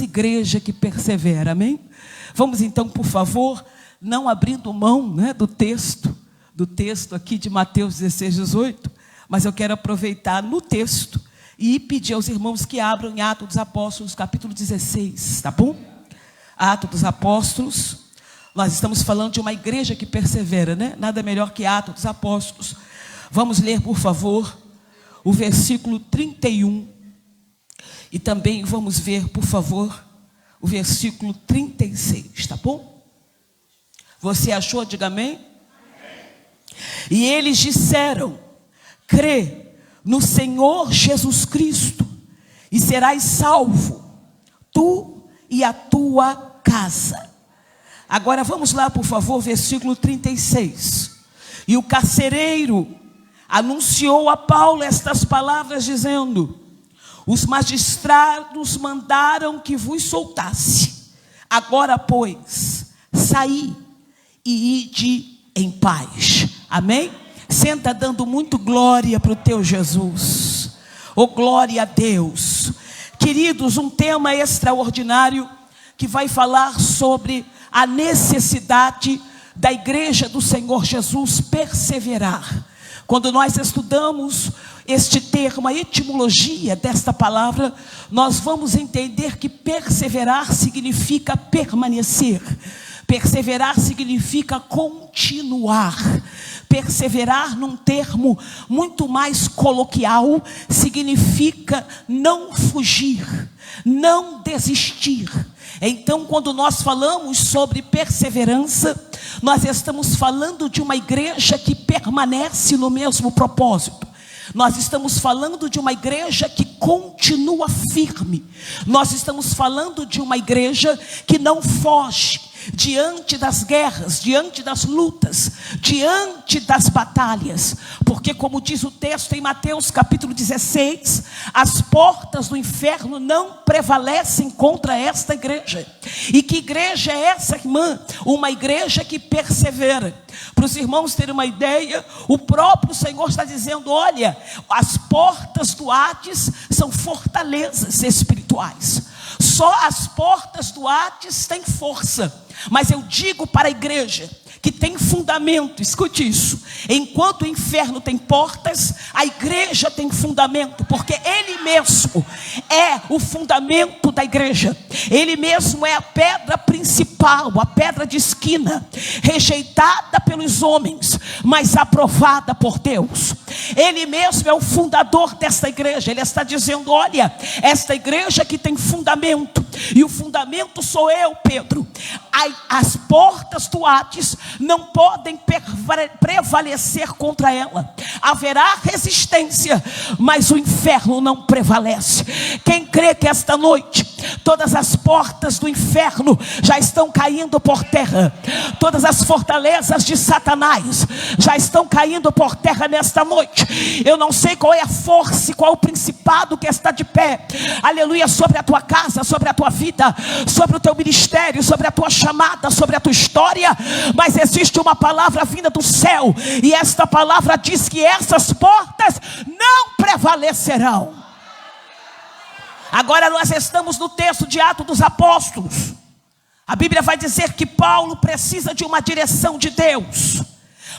igreja que persevera, amém? Vamos então, por favor, não abrindo mão, né, do texto aqui de Mateus 16, 18, mas eu quero aproveitar no texto e pedir aos irmãos que abram em Atos dos Apóstolos, capítulo 16, tá bom? Atos dos Apóstolos, nós estamos falando de uma igreja que persevera, né? Nada melhor que Atos dos Apóstolos. Vamos ler, por favor, o versículo 31. E também vamos ver, por favor, o versículo 36, tá bom? Você achou? Diga amém. E eles disseram: crê no Senhor Jesus Cristo e serás salvo, tu e a tua casa. Agora vamos lá, por favor, versículo 36. E o carcereiro anunciou a Paulo estas palavras, dizendo: os magistrados mandaram que vos soltasse. Agora, pois, saí e ide em paz. Amém? Senta dando muito glória para o teu Jesus. Oh, glória a Deus. Queridos, um tema extraordinário que vai falar sobre a necessidade da igreja do Senhor Jesus perseverar. Quando nós estudamos este termo, a etimologia desta palavra, nós vamos entender que perseverar significa permanecer. Perseverar significa continuar. Perseverar, num termo muito mais coloquial, significa não fugir, não desistir. Então, quando nós falamos sobre perseverança, nós estamos falando de uma igreja que permanece no mesmo propósito. Nós estamos falando de uma igreja que continua firme. Nós estamos falando de uma igreja que não foge diante das guerras, diante das lutas, diante das batalhas. Porque, como diz o texto em Mateus capítulo 16, as portas do inferno não prevalecem contra esta igreja. E que igreja é essa, irmã? Uma igreja que persevera. Para os irmãos terem uma ideia, o próprio Senhor está dizendo: olha, as portas do Hades são fortalezas espirituais. Só as portas do Hades têm força. Mas eu digo para a igreja que tem fundamento, escute isso: enquanto o inferno tem portas, a igreja tem fundamento, porque Ele mesmo é o fundamento da igreja. Ele mesmo é a pedra principal, a pedra de esquina, rejeitada pelos homens, mas aprovada por Deus. Ele mesmo é o fundador desta igreja. Ele está dizendo: olha, esta igreja que tem fundamento, e o fundamento sou eu, Pedro. As portas do Hades não podem prevalecer contra ela. Haverá resistência, mas o inferno não prevalece. Quem crê que esta noite todas as portas do inferno já estão caindo por terra, todas as fortalezas de Satanás já estão caindo por terra nesta noite. Eu não sei qual é a força e qual é o principado que está de pé, aleluia, sobre a tua casa, sobre a tua vida, sobre o teu ministério, sobre a tua chamada, sobre a tua história, mas existe uma palavra vinda do céu, e esta palavra diz que essas portas não prevalecerão. Agora nós estamos no texto de Atos dos Apóstolos. A Bíblia vai dizer que Paulo precisa de uma direção de Deus,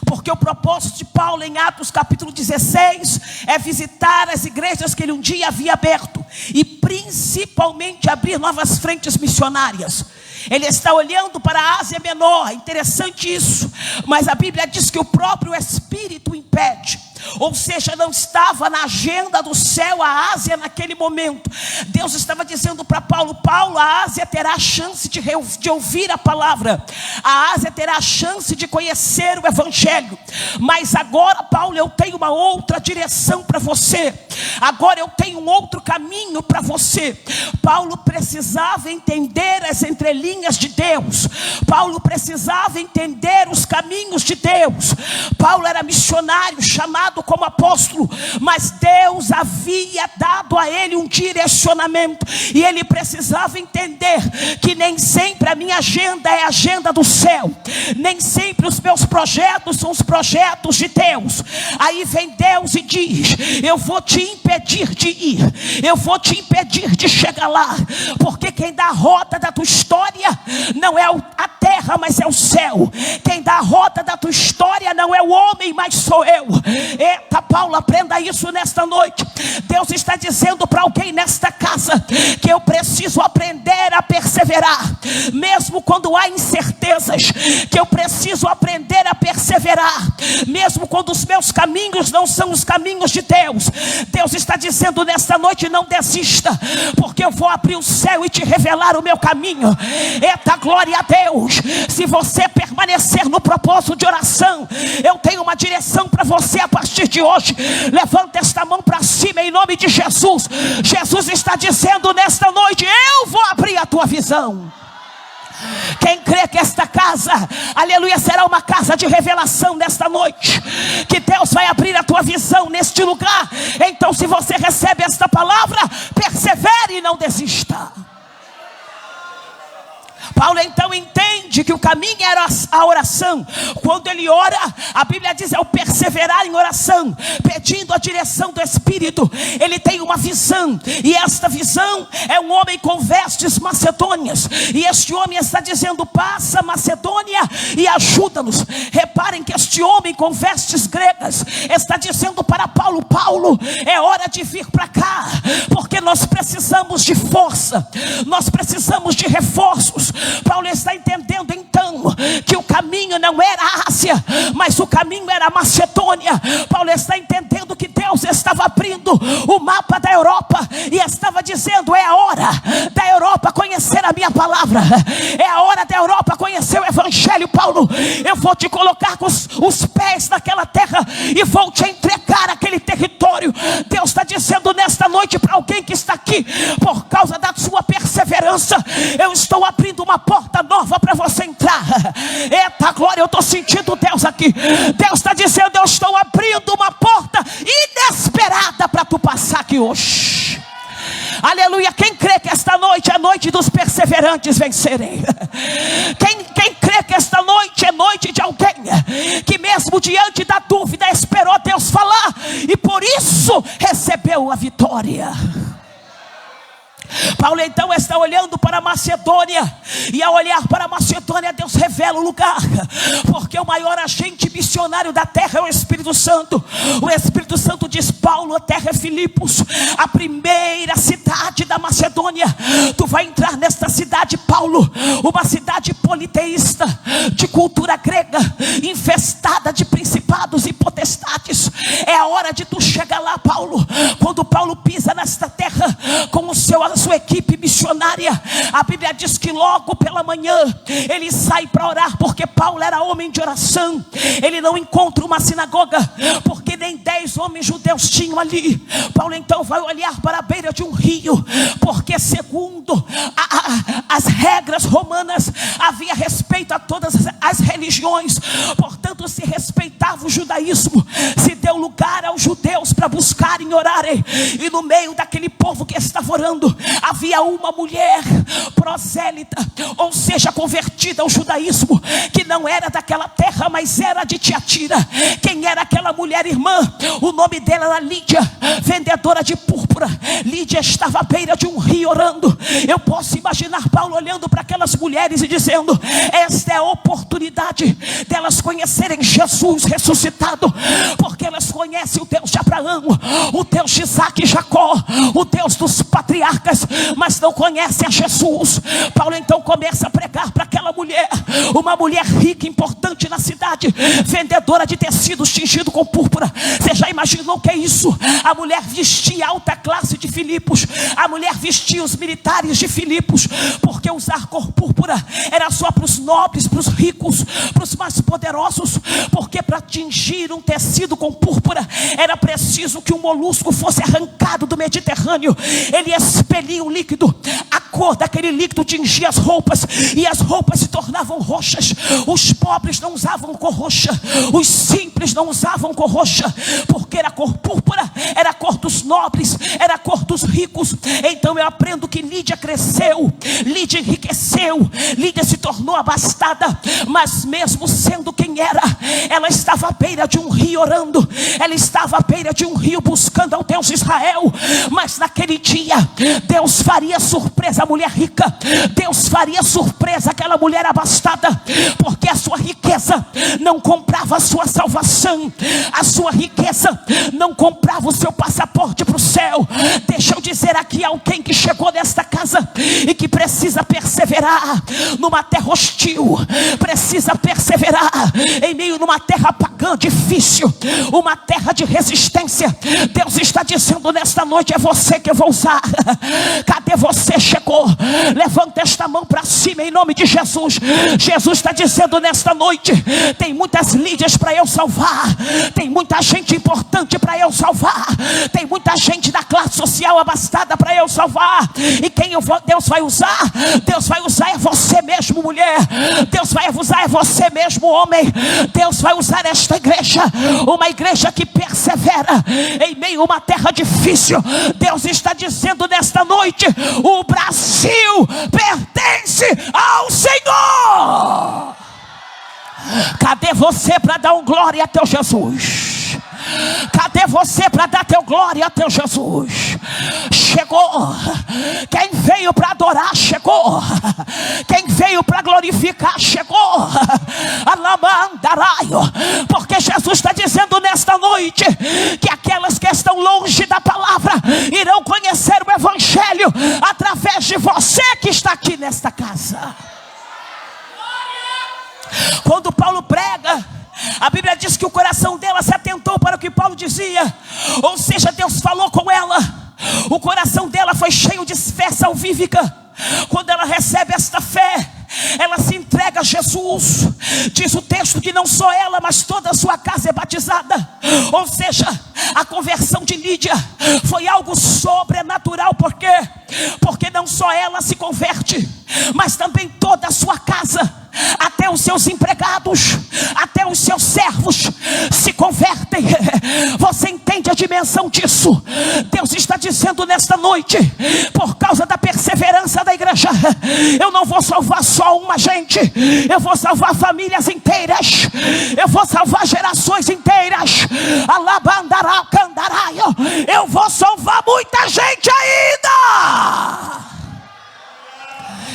porque o propósito de Paulo em Atos capítulo 16 é visitar as igrejas que ele um dia havia aberto, e principalmente abrir novas frentes missionárias. Ele está olhando para a Ásia Menor, é interessante isso, mas a Bíblia diz que o próprio Espírito impede. Ou seja, não estava na agenda do céu a Ásia naquele momento. Deus estava dizendo para Paulo: Paulo, a Ásia terá a chance de ouvir a palavra, a Ásia terá a chance de conhecer o Evangelho, mas agora, Paulo, eu tenho uma outra direção para você. Agora eu tenho um outro caminho para você. Paulo precisava entender as entrelinhas de Deus. Paulo precisava entender os caminhos de Deus. Paulo era missionário chamado chamado como apóstolo, mas Deus havia dado a ele um direcionamento, e ele precisava entender que nem sempre a minha agenda é a agenda do céu, nem sempre os meus projetos são os projetos de Deus. Aí vem Deus e diz: eu vou te impedir de ir, eu vou te impedir de chegar lá, porque quem dá a rota da tua história não é a terra, mas é o céu. Quem dá a rota da tua história não é o homem, mas sou eu. Eita, Paulo, aprenda isso nesta noite. Deus está dizendo para alguém nesta casa que eu preciso aprender a perseverar, mesmo quando há incertezas, que eu preciso aprender a perseverar, mesmo quando os meus caminhos não são os caminhos de Deus. Deus está dizendo nesta noite: não desista, porque eu vou abrir o céu e te revelar o meu caminho. Eita, glória a Deus. Se você permanecer no propósito de oração, eu tenho uma direção para você a partir de hoje. Levanta esta mão para cima em nome de Jesus. Jesus está dizendo nesta noite: eu vou abrir a tua visão. Quem crê que esta casa, aleluia, será uma casa de revelação nesta noite, que Deus vai abrir a tua visão neste lugar. Então, se você recebe esta palavra, persevere e não desista. Paulo então entende que o caminho era a oração. Quando ele ora, a Bíblia diz: é o perseverar em oração, pedindo a direção do Espírito. Ele tem uma visão, e esta visão é um homem com vestes macedônias, e este homem está dizendo: passa Macedônia e ajuda-nos. Reparem que este homem com vestes gregas está dizendo para Paulo: Paulo, é hora de vir para cá, porque nós precisamos de força, nós precisamos de reforços. Paulo está entendendo então que o caminho não era a Ásia, mas o caminho era a Macedônia. Paulo está entendendo que Deus estava abrindo o mapa da Europa e estava dizendo: é a hora da Europa conhecer a minha palavra, é a hora da Europa conhecer o Evangelho. Paulo, eu vou te colocar com os pés naquela terra e vou te entregar aquele território. Deus está dizendo nesta noite para alguém que está aqui: por causa da sua perseverança, eu estou abrindo uma porta nova para você entrar. Eita glória, eu estou sentindo Deus aqui. Deus está dizendo: eu estou abrindo uma porta inesperada para tu passar aqui hoje. Aleluia. Quem crê que esta noite é noite dos perseverantes vencerem? Quem crê que esta noite é noite de alguém que mesmo diante da dúvida esperou Deus falar e por isso recebeu a vitória? Paulo então está olhando para a Macedônia, e ao olhar para a Macedônia, Deus revela o lugar, porque o maior agente missionário da terra é o Espírito Santo. O Espírito Santo diz: Paulo, a terra é Filipos, a primeira cidade da Macedônia. Tu vai entrar nesta cidade, Paulo, uma cidade politeísta, de cultura grega, infestada de principados e potestades. É a hora de tu chegar lá, Paulo. Quando Paulo pisa nesta terra com a sua equipe missionária, a Bíblia diz que logo pela manhã ele sai para orar, porque Paulo era homem de oração. Ele não encontra uma sinagoga, porque nem 10 homens judeus tinham ali. Paulo então vai olhar para a beira de um rio, porque segundo as regras romanas havia respeito a todas as religiões, portanto se respeitava o judaísmo, se deu lugar aos judeus para buscarem e orarem. E no meio daquele povo que estava orando, havia uma mulher prosélita, ou seja, convertida ao judaísmo, que não era daquela terra, mas era de Tiatira. Quem era aquela mulher, irmã? O nome dela era Lídia, vendedora de púrpura. Lídia estava à beira de um rio orando. Eu posso imaginar Paulo olhando para aquelas mulheres e dizendo: esta é a oportunidade delas conhecerem Jesus ressuscitado, porque elas conhecem o Deus de Abraão, o Deus de Isaac e Jacó, o Deus dos patriarcas, mas não conhecem a Jesus. Paulo então começa a pregar para aquela mulher, uma mulher rica, importante na cidade, vendedora de tecidos tingido com púrpura. Você já imaginou o que é isso? A mulher vestia a alta classe de Filipos, a mulher vestia os militares de Filipos, porque usar cor púrpura era só para os nobres, para os ricos, para os mais poderosos, porque para tingir um tecido com púrpura era preciso que um molusco fosse arrancado do Mediterrâneo. Ele expelia o líquido, a cor daquele líquido tingia as roupas, e as roupas se tornavam roxas. Os pobres não usavam cor roxa, os simples não usavam cor roxa, porque era cor púrpura, era a cor dos nobres, era a cor dos ricos. Então eu aprendo que Lídia cresceu, Lídia enriqueceu, Lídia se tornou abastada, mas mesmo sendo quem era, ela estava à beira de um rio orando, ela estava à beira de um rio buscando ao Deus de Israel. Mas naquele dia Deus faria surpresa à mulher rica, Deus faria surpresa àquela mulher abastada, porque a sua riqueza não comprava a sua salvação, a sua riqueza não comprava o seu passaporte para o céu. Deixa eu dizer aqui, alguém que chegou nesta casa e que precisa perseverar numa terra hostil, precisa perseverar em meio numa terra pagã difícil, uma terra de resistência. Deus está dizendo nesta noite: é você que eu vou usar. Cadê você? Chegou, levanta esta mão para cima em nome de Jesus. Jesus está dizendo nesta noite: tem muitas Lídias para eu salvar, tem muita gente importante para eu salvar, tem muita gente da classe social abastada para eu salvar. E quem Deus vai usar? Deus vai usar é você mesmo, mulher. Deus vai usar é você mesmo, homem. Deus vai usar esta igreja, uma igreja que persevera em meio a uma terra difícil. Deus está dizendo nesta noite: o Brasil pertence ao Senhor. Cadê você para dar um glória a teu Jesus? Cadê você para dar teu glória a teu Jesus? Chegou. Quem veio para adorar chegou. Quem veio para glorificar chegou. Alamandaraio. Porque Jesus está dizendo nesta noite que aquelas que estão longe da palavra irão conhecer o evangelho através de você que está aqui nesta casa. Quando Paulo prega, a Bíblia diz que o coração dela se atentou para o que Paulo dizia. Ou seja, Deus falou com ela. O coração dela foi cheio de fé salvífica. Quando ela recebe esta fé, ela se entrega a Jesus. Diz o texto que não só ela, mas toda a sua casa é batizada. Ou seja, a conversão de Lídia foi algo sobrenatural. Por quê? Porque não só ela se converte, mas também toda a sua casa. Até os seus empregados, até os seus servos se convertem. Você entende a dimensão disso? Deus está dizendo nesta noite: por causa da perseverança da igreja, eu não vou salvar só uma gente, eu vou salvar famílias inteiras, eu vou salvar gerações inteiras. Alabandará, candaraio, eu vou salvar muita gente ainda.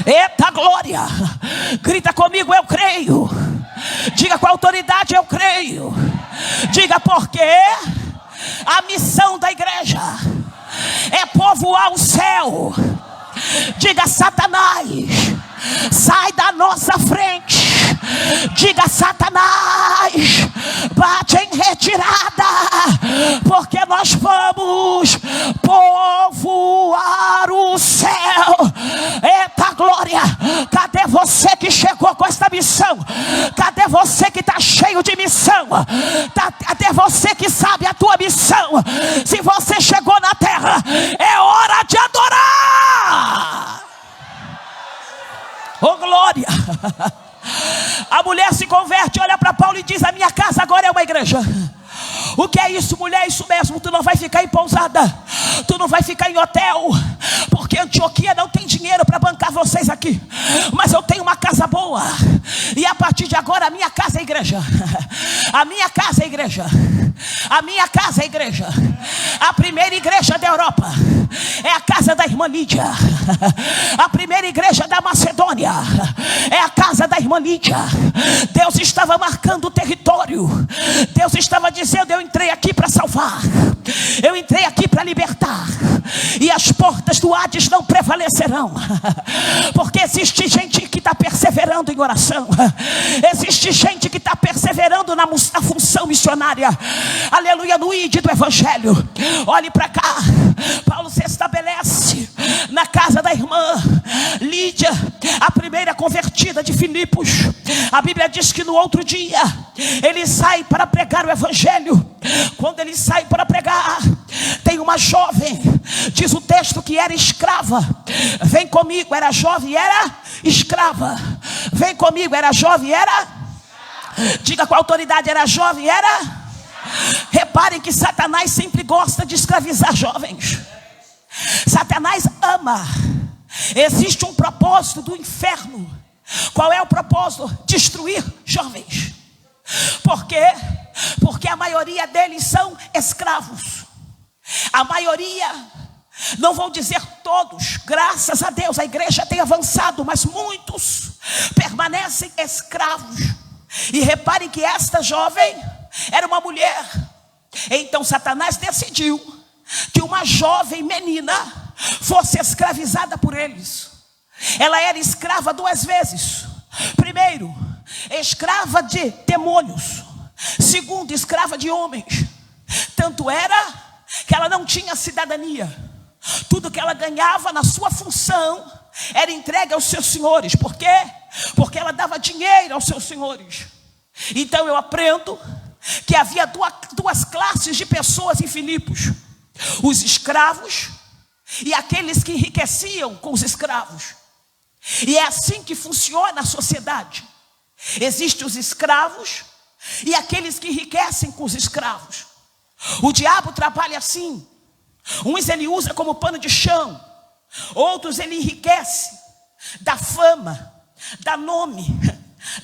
Eita glória! Grita comigo: eu creio. Diga com autoridade: eu creio. Diga porque a missão da igreja é povoar o céu. Diga: Satanás, sai da nossa frente. Diga: Satanás, bate em retirada, porque nós vamos povoar o céu. Eita glória! Cadê você que chegou com esta missão? Cadê você que está cheio de missão? Cadê você que sabe a tua missão? Se você chegou na terra, é hora de adorar. Oh glória! A mulher se converte, olha para Paulo e diz: a minha casa agora é uma igreja. O que é isso, mulher? Isso mesmo. Tu não vai ficar em pousada, tu não vai ficar em hotel, porque Antioquia não tem dinheiro para bancar vocês aqui. Mas eu tenho uma casa boa, e a partir de agora a minha casa é igreja. A minha casa é igreja. A minha casa é igreja. A primeira igreja da Europa é a casa da irmã Lídia. A primeira igreja da Macedônia é a casa da irmã Lídia. Deus estava marcando o território. Deus estava dizendo: eu entrei aqui para salvar, eu entrei aqui para libertar, e as portas do Hades não prevalecerão. Porque existe gente que está perseverando em oração, existe gente que está perseverando na função missionária. Aleluia, no ID do evangelho. Olhe para cá. Paulo se estabelece na casa da irmã Lídia, a primeira convertida de Filipos. A Bíblia diz que no outro dia ele sai para pregar o evangelho. Quando ele sai para pregar, tem uma uma jovem, diz o texto que era escrava. Vem comigo, era jovem e era escrava. Vem comigo, era jovem e era. Diga com a autoridade, era jovem e era. Reparem que Satanás sempre gosta de escravizar jovens. Satanás ama. Existe um propósito do inferno. Qual é o propósito? Destruir jovens. Por quê? Porque a maioria deles são escravos. A maioria, não vou dizer todos, graças a Deus a igreja tem avançado, mas muitos permanecem escravos. E reparem que esta jovem era uma mulher. Então Satanás decidiu que uma jovem menina fosse escravizada por eles. Ela era escrava 2 vezes. Primeiro, escrava de demônios. Segundo, escrava de homens. Tanto era que ela não tinha cidadania. Tudo que ela ganhava na sua função era entregue aos seus senhores. Por quê? Porque ela dava dinheiro aos seus senhores. Então eu aprendo que havia duas classes de pessoas em Filipos: os escravos e aqueles que enriqueciam com os escravos. E é assim que funciona a sociedade. Existem os escravos e aqueles que enriquecem com os escravos. O diabo trabalha assim. Uns ele usa como pano de chão, outros ele enriquece, dá fama, dá nome,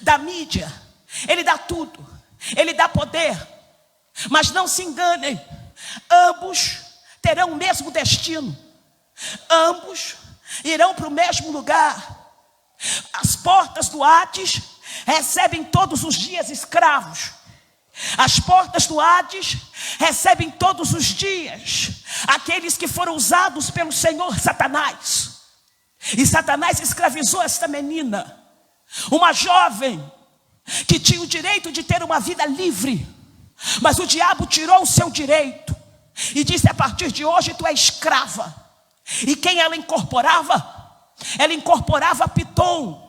dá mídia. Ele dá tudo, ele dá poder. Mas não se enganem, ambos terão o mesmo destino. Ambos irão para o mesmo lugar. As portas do Hades recebem todos os dias escravos. As portas do Hades recebem todos os dias aqueles que foram usados pelo Senhor Satanás. E Satanás escravizou esta menina, uma jovem que tinha o direito de ter uma vida livre. Mas o diabo tirou o seu direito e disse: a partir de hoje tu é escrava. E quem ela incorporava? Ela incorporava Pitom.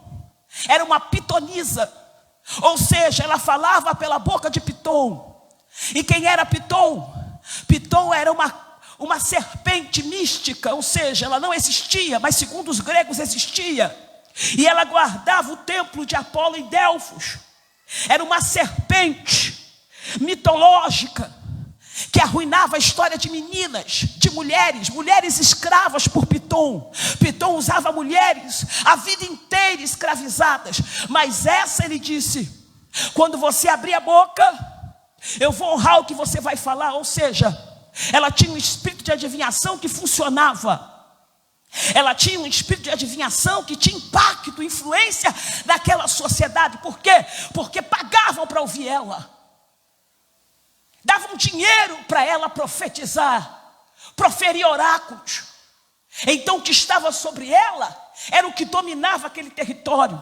Era uma pitonisa, ou seja, ela falava pela boca de Pitom. E quem era Pitom? Pitom era uma serpente mística, ou seja, ela não existia, mas segundo os gregos existia. E ela guardava o templo de Apolo em Delfos. Era uma serpente mitológica que arruinava a história de meninas, de mulheres escravas por Pitom. Pitom usava mulheres a vida inteira escravizadas. Mas essa, ele disse: quando você abrir a boca, eu vou honrar o que você vai falar. Ou seja, ela tinha um espírito de adivinhação que funcionava. Ela tinha um espírito de adivinhação que tinha impacto, influência naquela sociedade. Por quê? Porque pagavam para ouvir ela. Davam dinheiro para ela profetizar, proferir oráculos. Então o que estava sobre ela era o que dominava aquele território.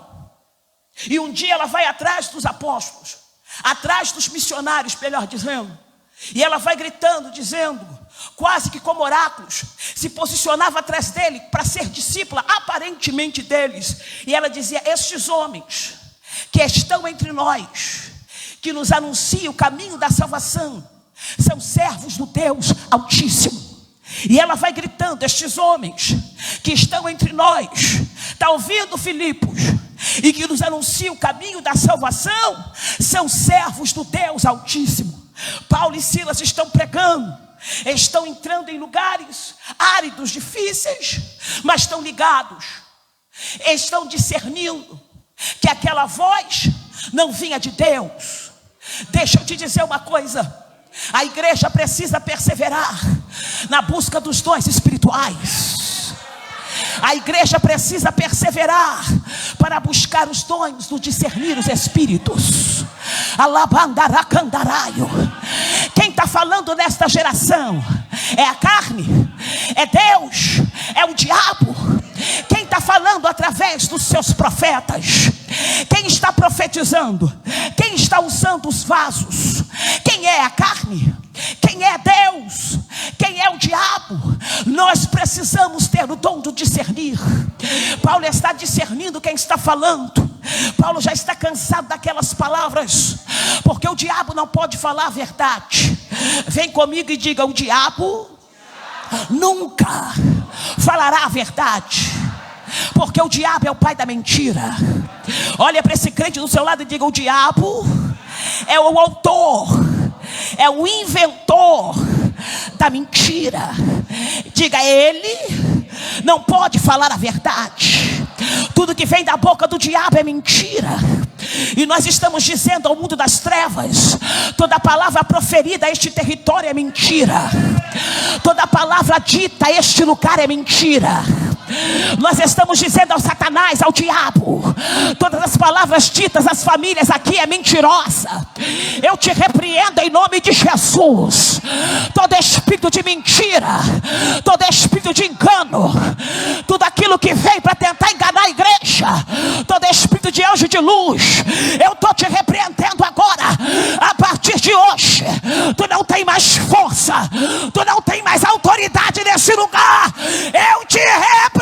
E um dia ela vai atrás dos apóstolos, atrás dos missionários, melhor dizendo. E ela vai gritando, dizendo, quase que como oráculos, se posicionava atrás dele para ser discípula aparentemente deles. E ela dizia: estes homens que estão entre nós, que nos anuncia o caminho da salvação, são servos do Deus Altíssimo. E ela vai gritando: estes homens que estão entre nós, está ouvindo, Filipos, e que nos anuncia o caminho da salvação, são servos do Deus Altíssimo. Paulo e Silas estão pregando, estão entrando em lugares áridos, difíceis, mas estão ligados, estão discernindo que aquela voz não vinha de Deus. Deixa eu te dizer uma coisa: a igreja precisa perseverar na busca dos dons espirituais. A igreja precisa perseverar para buscar os dons do discernir os espíritos. Alabandaracandaraio. Quem está falando nesta geração? É a carne? É Deus? É o diabo? Quem está falando através dos seus profetas? Quem está profetizando? Quem está usando os vasos? Quem é a carne? Quem é Deus? Quem é o diabo? Nós precisamos ter o dom do discernir. Paulo está discernindo quem está falando. Paulo já está cansado daquelas palavras, porque o diabo não pode falar a verdade. Vem comigo e diga: o diabo nunca falará a verdade, porque o diabo é o pai da mentira. Olha para esse crente do seu lado e diga: o diabo é o autor, é o inventor da mentira. Diga: ele não pode falar a verdade. Tudo que vem da boca do diabo é mentira. E nós estamos dizendo ao mundo das trevas: toda palavra proferida a este território é mentira. Toda palavra dita a este lugar é mentira. Nós estamos dizendo ao Satanás, ao diabo: todas as palavras ditas às famílias aqui é mentirosa. Eu te repreendo em nome de Jesus. Todo espírito de mentira, todo espírito de engano, tudo aquilo que vem para tentar enganar a igreja, todo espírito de anjo de luz, eu estou te repreendendo agora. A partir de hoje, tu não tem mais força, tu não tem mais autoridade nesse lugar. Eu te repreendo.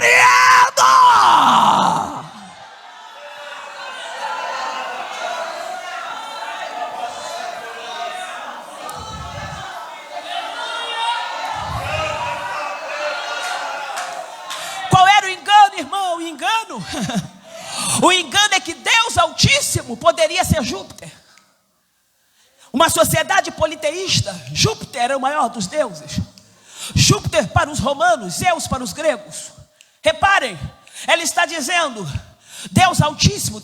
Qual era o engano, irmão? O engano? O engano é que Deus Altíssimo poderia ser Júpiter. Uma sociedade politeísta, Júpiter era o maior dos deuses. Júpiter para os romanos, Zeus para os gregos. Reparem, ela está dizendo Deus Altíssimo,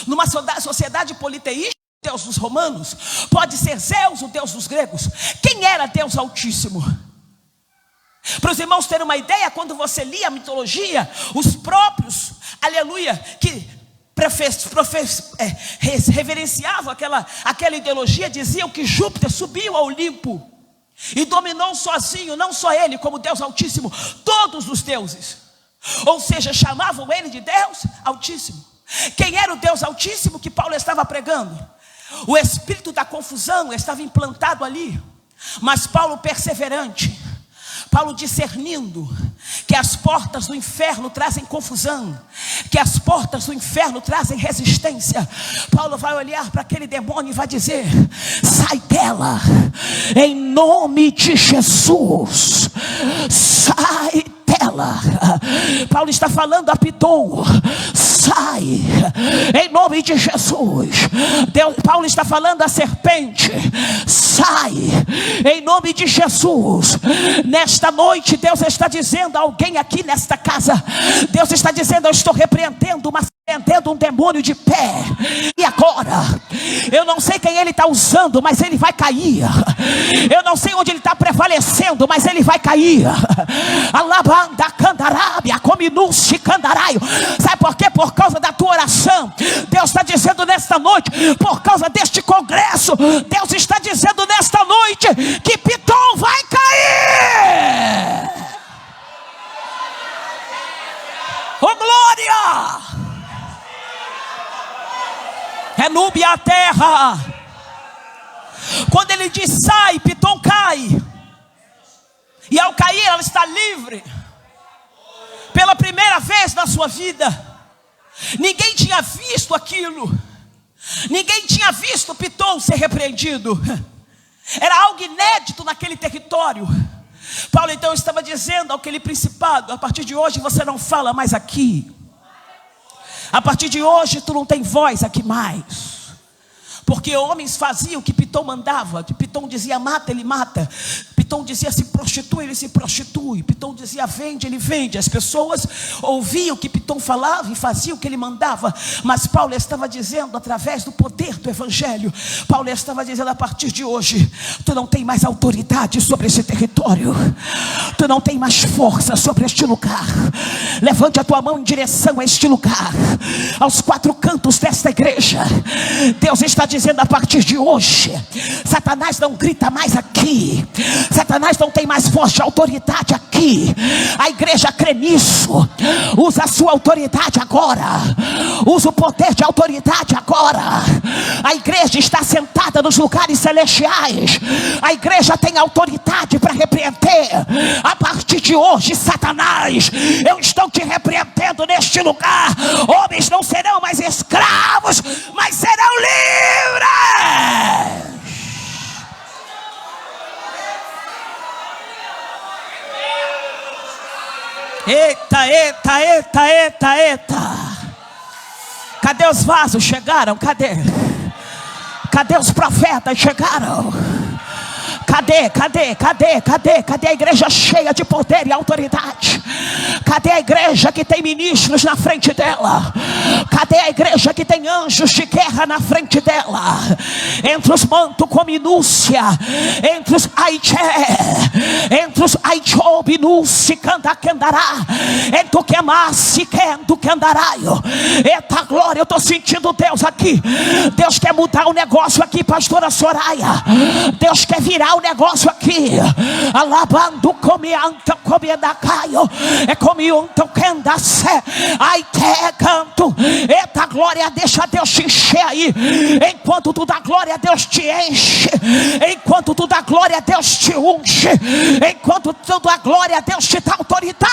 numa sociedade politeísta, Deus dos romanos, pode ser Zeus, o Deus dos gregos. Quem era Deus Altíssimo? Para os irmãos terem uma ideia, quando você lia a mitologia, os próprios, aleluia, que reverenciavam aquela ideologia, diziam que Júpiter subiu ao Olimpo e dominou sozinho, não só ele, como Deus Altíssimo, todos os deuses. Ou seja, chamavam ele de Deus Altíssimo. Quem era o Deus Altíssimo que Paulo estava pregando? O espírito da confusão estava implantado ali, mas Paulo perseverante, Paulo discernindo que as portas do inferno trazem confusão, que as portas do inferno trazem resistência. Paulo vai olhar para aquele demônio e vai dizer: sai dela, em nome de Jesus, sai dela. Paulo está falando a Piton: sai, em nome de Jesus. Paulo está falando a serpente: sai, em nome de Jesus. Nesta noite Deus está dizendo a alguém aqui nesta casa, Deus está dizendo: eu estou repreendendo um demônio de pé. E agora, eu não sei quem ele está usando, mas ele vai cair. Eu não sei onde ele está prevalecendo, mas ele vai cair. Alabanda candarábia, cominus candaraio. Sabe por quê? Por causa da tua oração. Deus está dizendo nesta noite, por causa deste congresso, Deus está dizendo nesta noite que Piton vai cair. Oh glória! Renúbia a terra. Quando ele diz sai, Piton cai. E ao cair ela está livre. Pela primeira vez na sua vida. Ninguém tinha visto aquilo. Ninguém tinha visto Piton ser repreendido. Era algo inédito naquele território. Paulo então estava dizendo àquele principado: a partir de hoje você não fala mais aqui. A partir de hoje tu não tem voz aqui mais. Porque homens faziam o que Piton mandava. Piton dizia mata, ele mata. Piton dizia se prostitui, ele se prostitui. Piton dizia vende, ele vende. As pessoas ouviam o que Piton falava e faziam o que ele mandava. Mas Paulo estava dizendo, através do poder do evangelho, Paulo estava dizendo: a partir de hoje tu não tem mais autoridade sobre esse território. Tu não tem mais força sobre este lugar. Levante a tua mão em direção a este lugar, aos quatro cantos desta igreja. Deus está dizendo: a partir de hoje Satanás não grita mais aqui. Satanás não tem mais voz de autoridade aqui. A igreja crê nisso. Usa a sua autoridade agora. Usa o poder de autoridade agora. A igreja está sentada nos lugares celestiais. A igreja tem autoridade para repreender. A partir de hoje, Satanás, eu estou te repreendendo neste lugar. Homens não serão mais escravos, mas serão livres. Eita, eita, eita, eita, eita. Cadê os vasos? Chegaram? Cadê? Cadê os profetas? Chegaram? Cadê a igreja cheia de poder e autoridade? Cadê a igreja que tem ministros na frente dela? Cadê a igreja que tem anjos de guerra na frente dela? Entre os mantos com minúcia, entre os aiché, entre os aichô, minúcia, candará, entre o que amasse, quento que andaraio. Eita glória, eu estou sentindo Deus aqui. Deus quer mudar o negócio aqui, pastora Soraya. Deus quer virar o negócio aqui. Alabando comianta comedacaio. É comiunto quendace. Ai te canto. Eita glória, deixa Deus te encher aí. Enquanto tu dá glória, Deus te enche. Enquanto tu dá glória, Deus te unge. Enquanto tu dá glória, Deus te dá autoridade.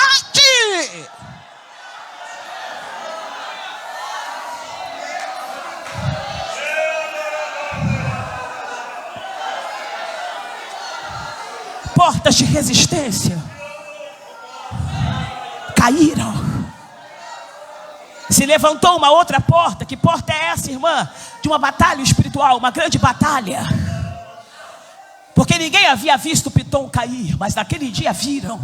Portas de resistência caíram. Se levantou uma outra porta. Que porta é essa, irmã? De uma batalha espiritual, uma grande batalha. Porque ninguém havia visto Pitom cair, mas naquele dia viram.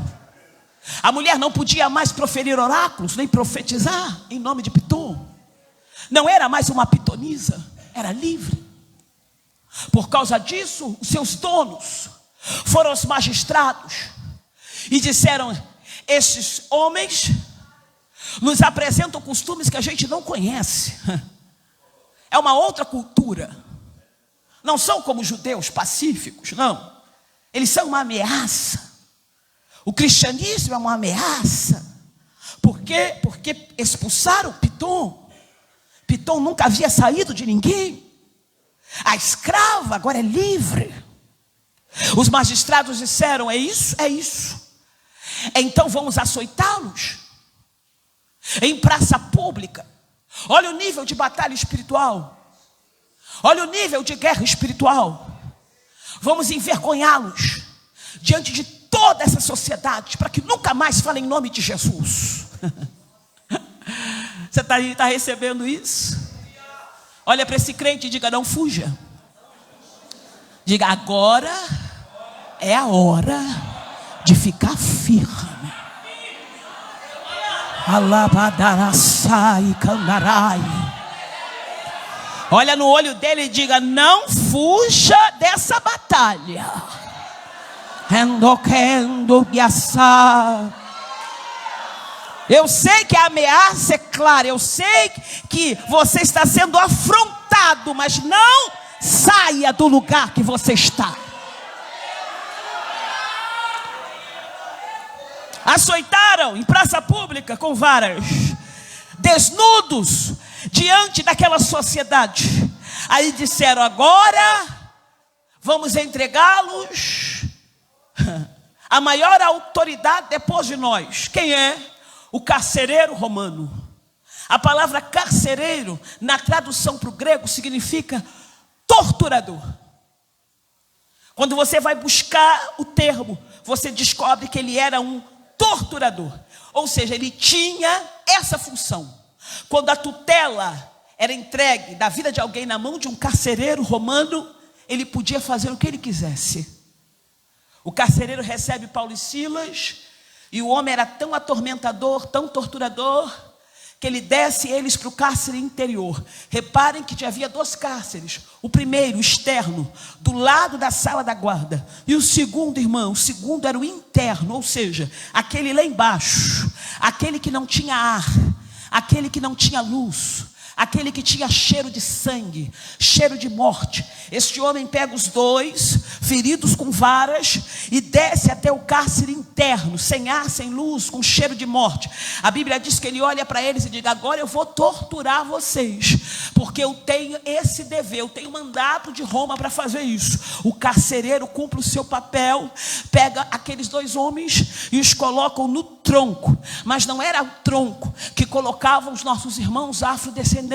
A mulher não podia mais proferir oráculos, nem profetizar em nome de Pitom. Não era mais uma pitonisa, era livre. Por causa disso, os seus donos foram os magistrados e disseram: esses homens nos apresentam costumes que a gente não conhece. É uma outra cultura. Não são como os judeus pacíficos, não. Eles são uma ameaça. O cristianismo é uma ameaça. Por quê? Porque expulsaram Pitom. Pitom nunca havia saído de ninguém. A escrava agora é livre. Os magistrados disseram: é isso, é isso. Então vamos açoitá-los em praça pública. Olha o nível de batalha espiritual. Olha o nível de guerra espiritual. Vamos envergonhá-los diante de toda essa sociedade, para que nunca mais falem em nome de Jesus. Você está recebendo isso? Olha para esse crente e diga: não fuja. Diga: agora é a hora de ficar firme. Alabadaraçai candarai. Olha no olho dele e diga: não fuja dessa batalha. Eu sei que a ameaça é clara. Eu sei que você está sendo afrontado, mas não saia do lugar que você está. Açoitaram em praça pública com varas, desnudos, diante daquela sociedade. Aí disseram: agora vamos entregá-los à maior autoridade depois de nós. Quem é? O carcereiro romano. A palavra carcereiro, na tradução para o grego, significa torturador. Quando você vai buscar o termo, você descobre que ele era um torturador. Ou seja, ele tinha essa função. Quando a tutela era entregue da vida de alguém na mão de um carcereiro romano, ele podia fazer o que ele quisesse. O carcereiro recebe Paulo e Silas, e o homem era tão atormentador, tão torturador, que ele desce eles para o cárcere interior. Reparem que havia 2 cárceres. O primeiro, externo, do lado da sala da guarda. E o segundo, irmão, o segundo era o interno, ou seja, aquele lá embaixo, aquele que não tinha ar, aquele que não tinha luz, aquele que tinha cheiro de sangue, cheiro de morte. Este homem pega os 2, feridos com varas, e desce até o cárcere interno, sem ar, sem luz, com cheiro de morte. A Bíblia diz que ele olha para eles e diz: agora eu vou torturar vocês, porque eu tenho esse dever, eu tenho mandato de Roma para fazer isso. O carcereiro cumpre o seu papel, pega aqueles 2 homens e os colocam no tronco. Mas não era o tronco que colocavam os nossos irmãos afrodescendentes.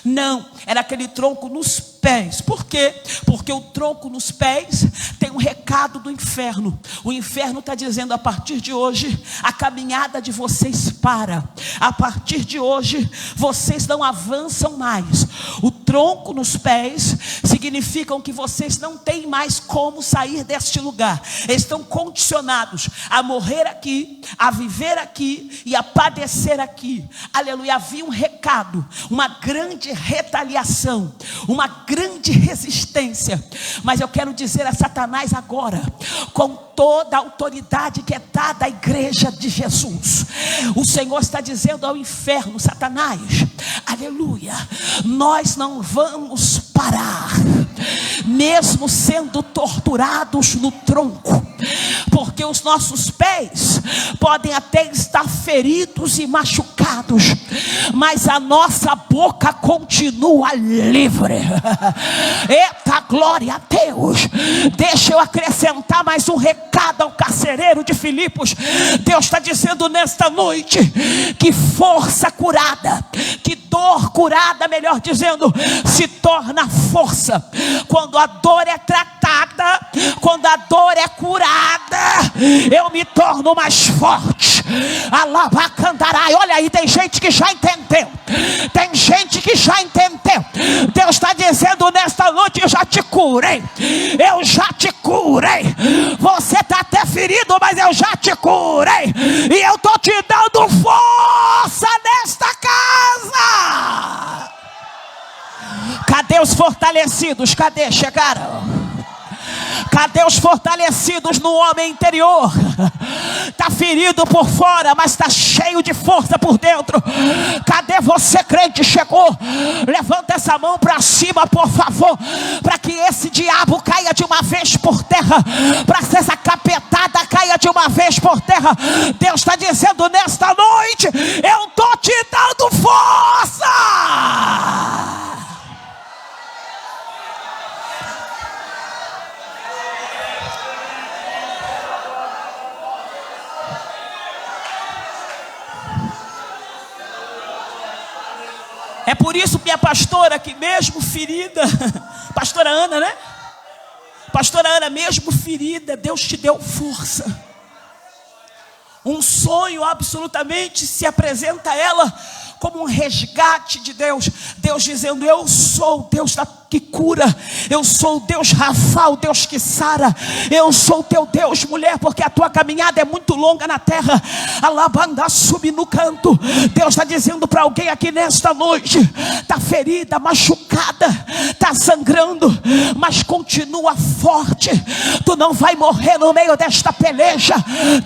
Não, era aquele tronco nos pés. Por quê? Porque o tronco nos pés tem um recado do inferno. dizendo, o inferno está dizendo: a partir de hoje, a caminhada de vocês para. A partir de hoje, vocês não avançam mais. O tronco nos pés significam que vocês não têm mais como sair deste lugar. Estão condicionados a morrer aqui, a viver aqui e a padecer aqui. Aleluia. Havia um recado, uma grande retaliação, uma grande resistência. Mas eu quero dizer a Satanás agora, com toda a autoridade que é dada à igreja de Jesus, o Senhor está dizendo ao inferno: Satanás, aleluia, nós não vamos parar, mesmo sendo torturados no tronco, porque os nossos pés podem até estar feridos e machucados, mas a nossa boca continua livre. Eita, glória a Deus. Deixa eu acrescentar mais um recado ao carcereiro de Filipos. Deus está dizendo nesta noite que força curada, que dor curada, melhor dizendo, se torna força quando a dor é tratada, quando a dor é curada. Eu me torno mais forte. Alabacandarai. Olha aí, tem gente que já entendeu. Tem gente que já entendeu. Deus está dizendo nesta noite: eu já te curei. Eu já te curei. Você está até ferido, mas eu já te curei. E eu estou te dando força nesta casa. Cadê os fortalecidos? Cadê? Chegaram? Cadê os fortalecidos no homem interior? Está ferido por fora, mas está cheio de força por dentro. Cadê você, crente? Chegou? Levanta essa mão para cima, por favor, para que esse diabo caia de uma vez por terra, para que essa capetada caia de uma vez por terra. Deus está dizendo nesta noite: eu estou te dando força. É por isso, minha pastora, que mesmo ferida, pastora Ana, né? Pastora Ana, mesmo ferida, Deus te deu força. Um sonho absolutamente se apresenta a ela como um resgate de Deus. Deus dizendo: eu sou o Deus que cura. Eu sou o Deus Rafa, o Deus que sara. Eu sou o teu Deus, mulher, porque a tua caminhada é muito longa na terra. Alabanda, sube no canto. Deus está dizendo para alguém aqui nesta noite: está ferida, machucada, está sangrando, mas continua forte. Tu não vai morrer no meio desta peleja.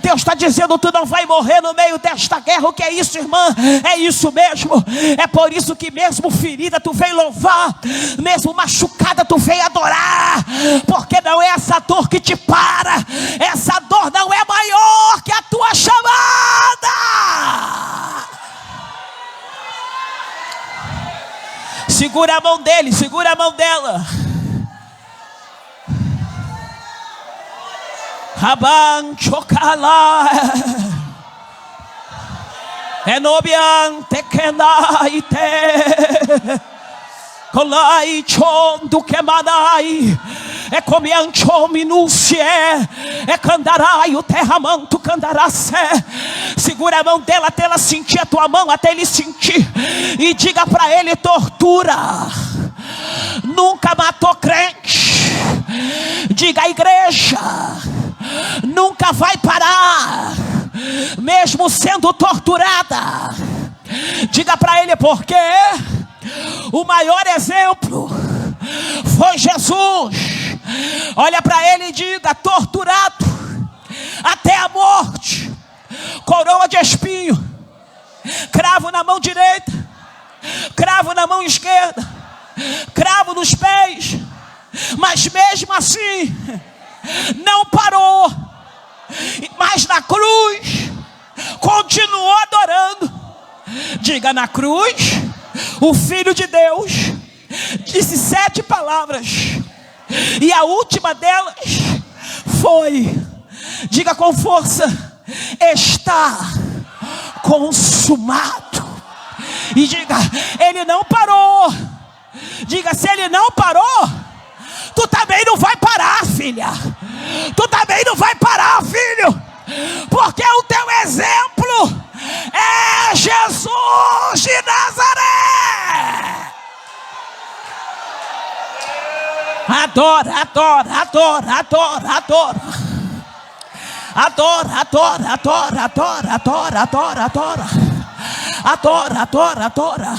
Deus está dizendo: tu não vai morrer no meio desta guerra. O que é isso, irmã? É isso mesmo. É por isso que mesmo ferida tu vem louvar, mesmo machucada tu vem adorar, porque não é essa dor que te para. Essa dor não é maior que a tua chamada. Segura a mão dele, segura a mão dela. Raban chocala. Enobian tekenaite. Colai chom do quemanai. É comiancho minúcie. É candarai o terramanto candaracé. Segura a mão dela até ela sentir a tua mão, até ele sentir. E diga para ele: tortura nunca matou crente. Diga: a igreja nunca vai parar, mesmo sendo torturada. Diga para ele: porque o maior exemplo foi Jesus. Olha para ele e diga: torturado até a morte, coroa de espinho, cravo na mão direita, cravo na mão esquerda, cravo nos pés, mas mesmo assim não parou, mas na cruz continuou adorando. Diga: na cruz o Filho de Deus disse 7 palavras, e a última delas foi, diga com força: está consumado. E diga: ele não parou. Diga: se ele não parou, tu também não vai parar, filha. tu também não vai parar, filho, porque o teu exemplo é Jesus de Nazaré. Adora, adora, adora, adora, adora. Adora, adora, adora, adora, adora, adora, adora. Adora, adora, adora.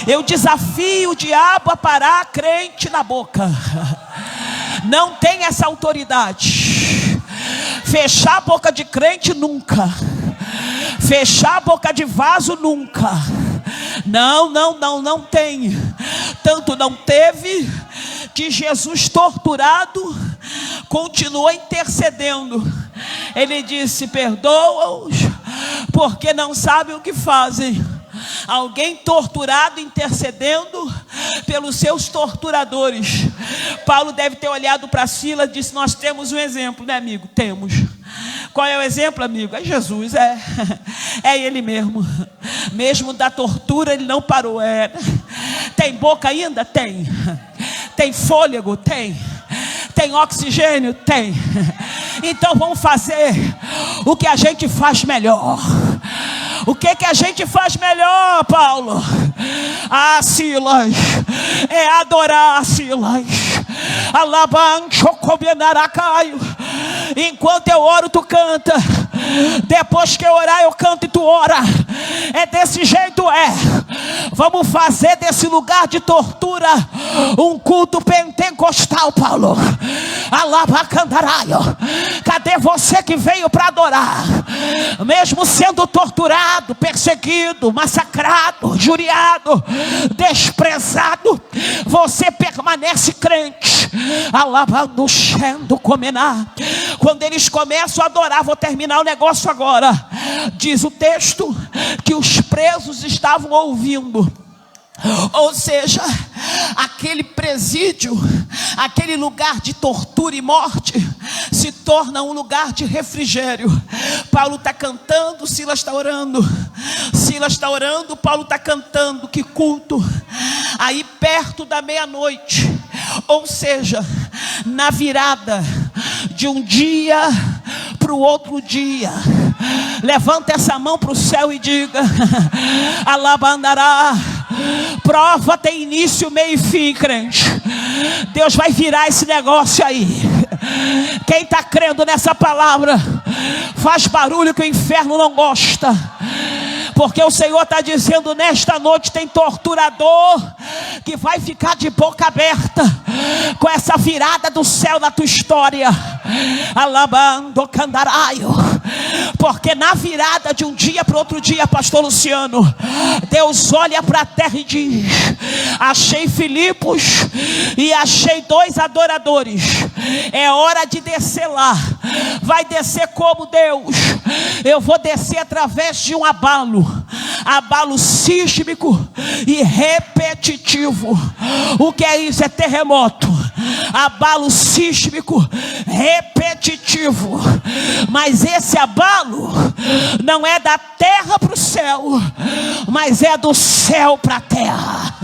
Eu desafio o diabo a parar crente na boca. Não tem essa autoridade. Fechar a boca de crente nunca. Fechar a boca de vaso nunca. Não, não, não, não tem. Tanto não teve que Jesus torturado continua intercedendo. Ele disse: perdoa-os, porque não sabem o que fazem. Alguém torturado intercedendo pelos seus torturadores. Paulo deve ter olhado para Silas e disse: nós temos um exemplo, né, amigo? Temos. Qual é o exemplo, amigo? É Jesus, é ele mesmo. Mesmo da tortura ele não parou. Tem boca ainda? Tem. Tem fôlego? Tem. Tem oxigênio? Tem. Então vamos fazer o que a gente faz melhor. O que a gente faz melhor, Paulo? Ah, Silas, é adorar, Silas. Alaban, chocobenaracaio. Enquanto eu oro, tu canta. Depois que eu orar, eu canto e tu ora. É desse jeito, Vamos fazer desse lugar de tortura um culto pentecostal, Paulo. Alabacandaraio. Cadê você que veio para adorar? Mesmo sendo torturado, perseguido, massacrado, injuriado, desprezado, você permanece crente. Alabando, chendo, comenar. Quando eles começam a adorar, vou terminar o negócio agora. Diz o texto que os presos estavam ouvindo. Ou seja, aquele presídio, aquele lugar de tortura e morte, se torna um lugar de refrigério. Paulo está cantando, Silas está orando. Silas está orando, Paulo está cantando. Que culto! Aí perto da meia-noite, ou seja, na virada de um dia para o outro dia, levanta essa mão para o céu e diga: alabandará. Prova tem início, meio e fim, crente. Deus vai virar esse negócio aí. Quem está crendo nessa palavra, faz barulho que o inferno não gosta. Porque o Senhor está dizendo: nesta noite tem torturador que vai ficar de boca aberta com essa virada do céu na tua história. Alabando candaraio. Porque na virada de um dia para outro dia, pastor Luciano, Deus olha para a terra e diz: achei Filipos e achei 2 adoradores. É hora de descer lá. Vai descer como, Deus? Eu vou descer através de um abalo sísmico e repetitivo. O que é isso? É terremoto. Abalo sísmico repetitivo. Mas esse abalo não é da terra para o céu, mas é do céu para a terra.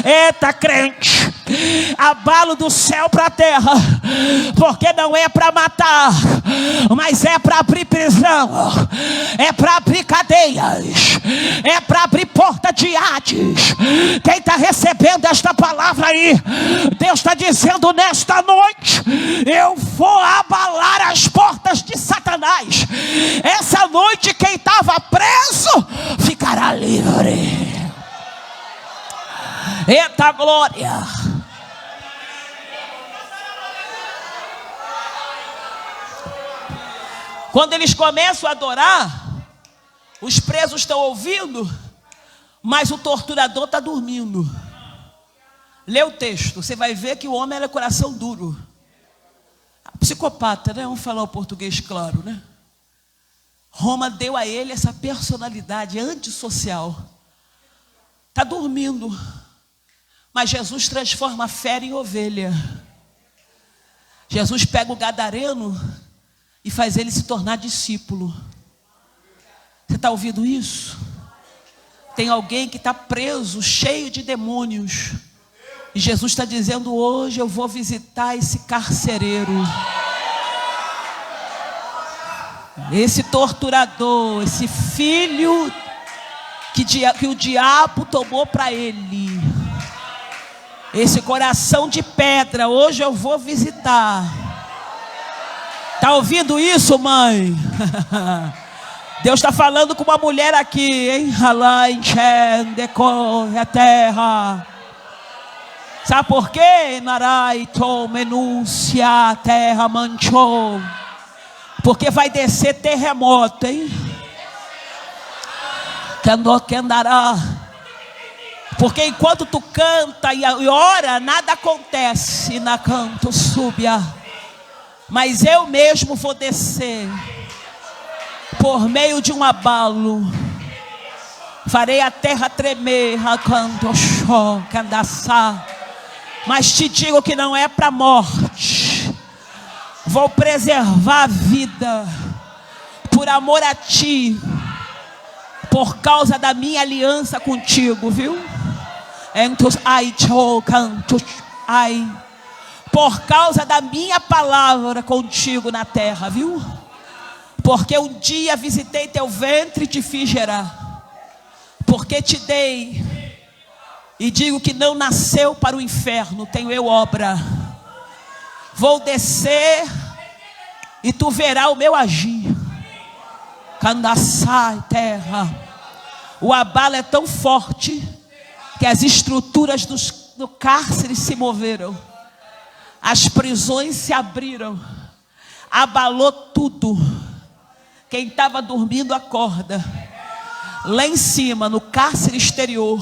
Eita, crente, abalo do céu para a terra, porque não é para matar, mas é para abrir prisão, é para abrir cadeias, é para abrir porta de Hades. Quem está recebendo esta palavra aí, Deus está dizendo: nesta noite eu vou abalar as portas de Satanás. Essa noite quem estava preso ficará livre. Eita glória! Quando eles começam a adorar, os presos estão ouvindo, mas o torturador está dormindo. Lê o texto, você vai ver que o homem era coração duro. Psicopata, né? Vamos falar o português claro, né? Roma deu a ele essa personalidade antissocial. Está dormindo. Mas Jesus transforma a fera em ovelha. Jesus pega o gadareno e faz ele se tornar discípulo. Você está ouvindo isso? Tem alguém que está preso, cheio de demônios. E Jesus está dizendo: hoje eu vou visitar esse carcereiro, esse torturador, esse filho que o diabo tomou para ele, esse coração de pedra. Hoje eu vou visitar. Está ouvindo isso, mãe? Deus está falando com uma mulher aqui, hein? A terra. Sabe por quê? Naraito menúncia, a terra manchou. Porque vai descer terremoto, hein? Porque enquanto tu canta e ora, nada acontece na canto súbia. Mas eu mesmo vou descer por meio de um abalo. Farei a terra tremer, mas te digo que não é para morte. Vou preservar a vida por amor a ti, por causa da minha aliança contigo, viu? Por causa da minha palavra contigo na terra, viu? Porque um dia visitei teu ventre e te fiz gerar. Porque te dei e digo que não nasceu para o inferno, tenho eu obra. Vou descer e tu verás o meu agir. Candaçai terra. O abalo é tão forte que as estruturas do cárcere se moveram. As prisões se abriram. Abalou tudo. Quem estava dormindo acorda. Lá em cima, no cárcere exterior,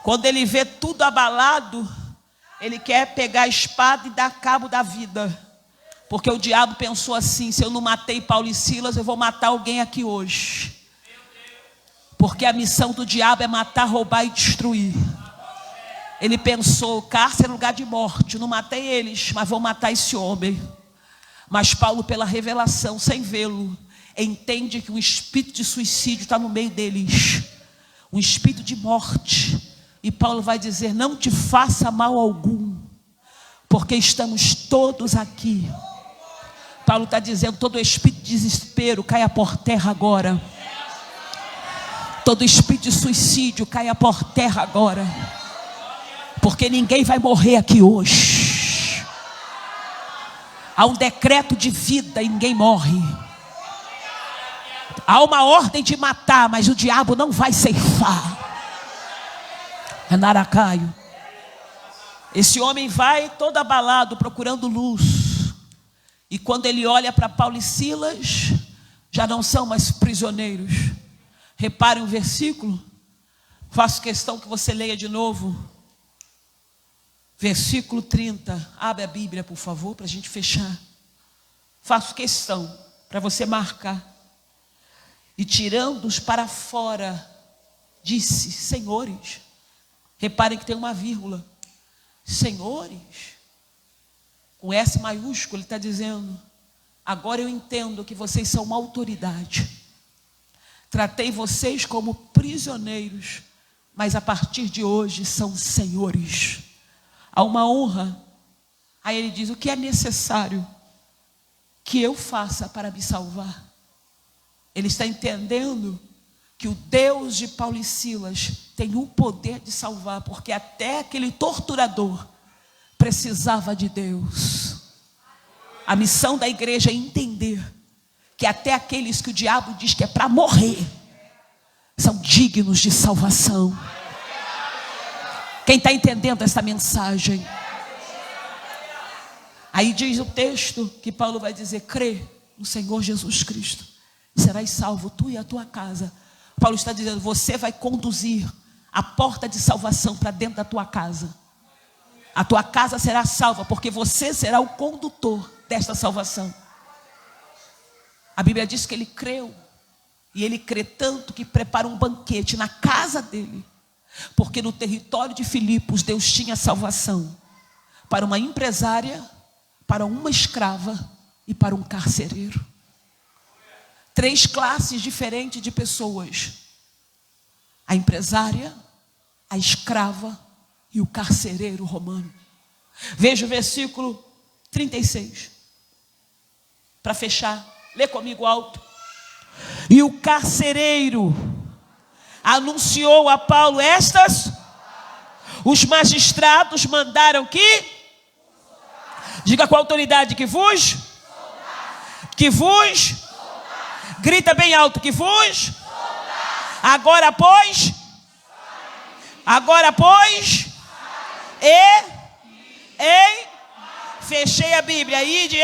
quando ele vê tudo abalado, ele quer pegar a espada e dar cabo da vida. Porque o diabo pensou assim: se eu não matei Paulo e Silas, eu vou matar alguém aqui hoje. Porque a missão do diabo é matar, roubar e destruir. Ele pensou: cárcere é lugar de morte, não matei eles, mas vou matar esse homem. Mas Paulo, pela revelação, sem vê-lo, entende que um espírito de suicídio está no meio deles, um espírito de morte. E Paulo vai dizer: não te faça mal algum, porque estamos todos aqui. Paulo está dizendo: todo espírito de desespero caia por terra agora. Todo espírito de suicídio caia por terra agora. Porque ninguém vai morrer aqui hoje. Há um decreto de vida e ninguém morre. Há uma ordem de matar, mas o diabo não vai ceifar. Anaracaio. Esse homem vai todo abalado, procurando luz. E quando ele olha para Paulo e Silas, já não são mais prisioneiros. Reparem o versículo. Faço questão que você leia de novo. Versículo 30. Abre a Bíblia, por favor, para a gente fechar. Faço questão para você marcar. E tirando-os para fora, disse: senhores. Reparem que tem uma vírgula. Senhores. Com S maiúsculo, ele está dizendo: agora eu entendo que vocês são uma autoridade. Tratei vocês como prisioneiros, mas a partir de hoje são senhores. Há uma honra. Aí ele diz: o que é necessário que eu faça para me salvar? Ele está entendendo que o Deus de Paulo e Silas tem o poder de salvar, porque até aquele torturador precisava de Deus. A missão da igreja é entender que até aqueles que o diabo diz que é para morrer são dignos de salvação. Quem está entendendo essa mensagem? Aí diz o texto que Paulo vai dizer: crê no Senhor Jesus Cristo, serás salvo tu e a tua casa. Paulo está dizendo: você vai conduzir a porta de salvação para dentro da tua casa. A tua casa será salva, porque você será o condutor desta salvação. A Bíblia diz que ele creu. E ele crê tanto que prepara um banquete na casa dele. Porque no território de Filipos, Deus tinha salvação para uma empresária, para uma escrava e para um carcereiro. 3 classes diferentes de pessoas: a empresária, a escrava e o carcereiro romano. Veja o versículo 36. Para fechar, lê comigo alto. E o carcereiro anunciou a Paulo estas. Os magistrados mandaram que, diga com a autoridade, que vos, grita bem alto, que vos, agora pois, fechei a Bíblia, ide,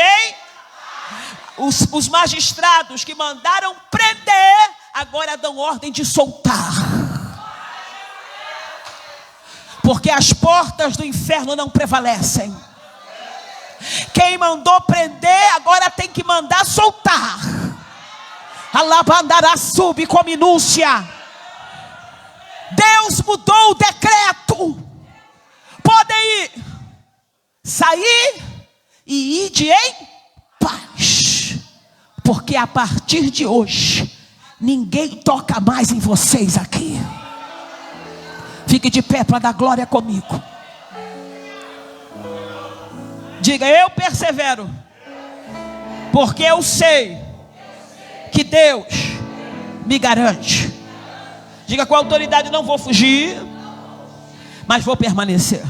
os magistrados que mandaram prender, agora dão ordem de soltar. Porque as portas do inferno não prevalecem. Quem mandou prender, agora tem que mandar soltar. Alabandará sub com minúcia. Deus mudou o decreto. Podem ir, sair e ir em paz. Porque a partir de hoje, ninguém toca mais em vocês aqui. Fique de pé para dar glória comigo. Diga, eu persevero, porque eu sei que Deus me garante. Diga com a autoridade, não vou fugir, mas vou permanecer.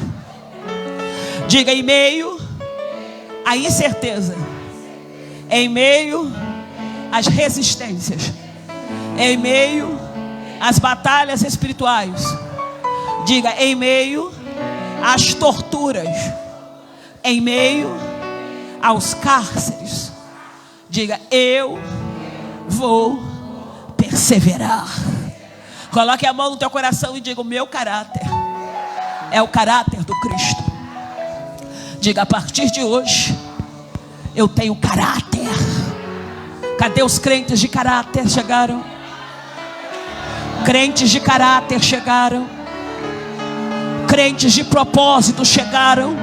Diga, em meio à incerteza, em meio às resistências, em meio às batalhas espirituais, diga, em meio às torturas, em meio aos cárceres, diga, eu vou perseverar. Coloque a mão no teu coração e diga, o meu caráter é o caráter do Cristo. Diga, a partir de hoje eu tenho caráter. Cadê os crentes de caráter? Chegaram. Crentes de caráter chegaram. Crentes de propósito chegaram.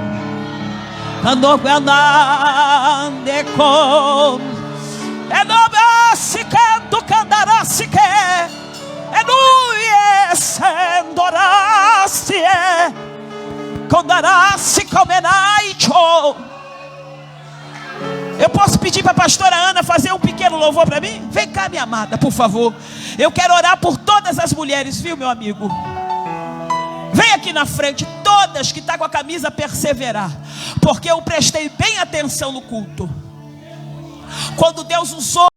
Eu posso pedir para a pastora Ana fazer um pequeno louvor para mim? Vem cá, minha amada, por favor. Eu quero orar por todas as mulheres, viu, meu amigo? Vem aqui na frente, todas que estão com a camisa perseverar, porque eu prestei bem atenção no culto. Quando Deus usou